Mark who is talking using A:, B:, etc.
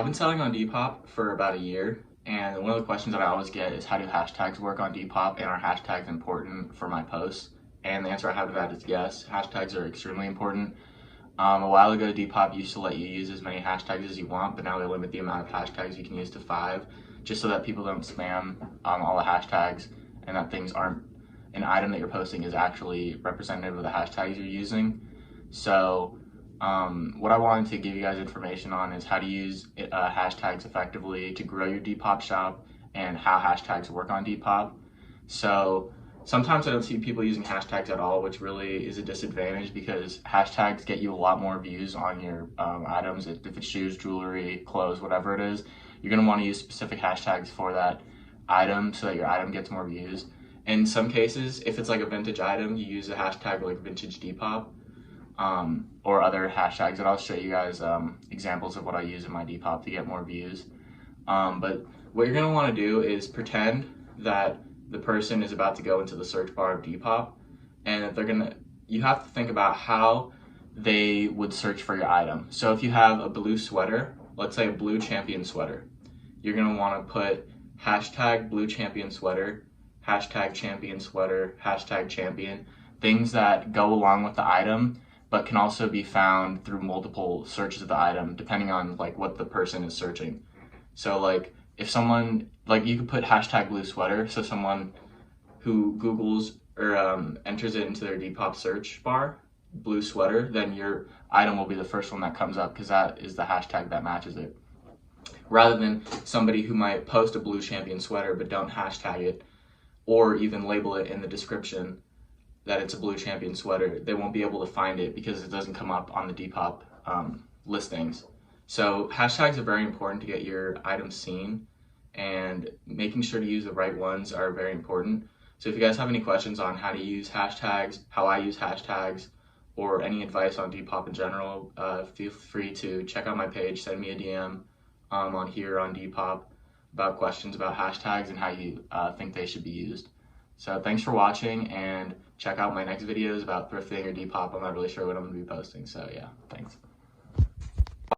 A: I've been selling on Depop for about a year, and one of the questions that I always get is how do hashtags work on Depop, and are hashtags important for my posts? And the answer I have to that is yes, hashtags are extremely important. A while ago, Depop used to let you use as many hashtags as you want, but now they limit the amount of hashtags you can use to 5, just so that people don't spam all the hashtags, and that things aren't, an item that you're posting is actually representative of the hashtags you're using. So what I wanted to give you guys information on is how to use hashtags effectively to grow your Depop shop and how hashtags work on Depop. So sometimes I don't see people using hashtags at all, which really is a disadvantage because hashtags get you a lot more views on your items. If it's shoes, jewelry, clothes, whatever it is, you're going to want to use specific hashtags for that item so that your item gets more views. In some cases, if it's like a vintage item, you use a hashtag like vintage Depop. Or other hashtags that I'll show you guys examples of what I use in my Depop to get more views. But what you're going to want to do is pretend that the person is about to go into the search bar of Depop, and that you have to think about how they would search for your item. So if you have a blue sweater, let's say a blue champion sweater, you're going to want to put hashtag blue champion sweater, hashtag champion sweater, hashtag champion, things that go along with the item but can also be found through multiple searches of the item depending on like what the person is searching. So like if someone, like you could put hashtag blue sweater, so someone who Googles or enters it into their Depop search bar, blue sweater, then your item will be the first one that comes up because that is the hashtag that matches it. Rather than somebody who might post a blue champion sweater but don't hashtag it or even label it in the description that it's a blue champion sweater, they won't be able to find it because it doesn't come up on the Depop listings. So hashtags are very important to get your items seen, and making sure to use the right ones are very important. So if you guys have any questions on how to use hashtags, how I use hashtags, or any advice on Depop in general, feel free to check out my page, send me a DM on here on Depop about questions about hashtags and how you think they should be used. So thanks for watching, and check out my next videos about thrifting or Depop. I'm not really sure what I'm going to be posting, so yeah, thanks.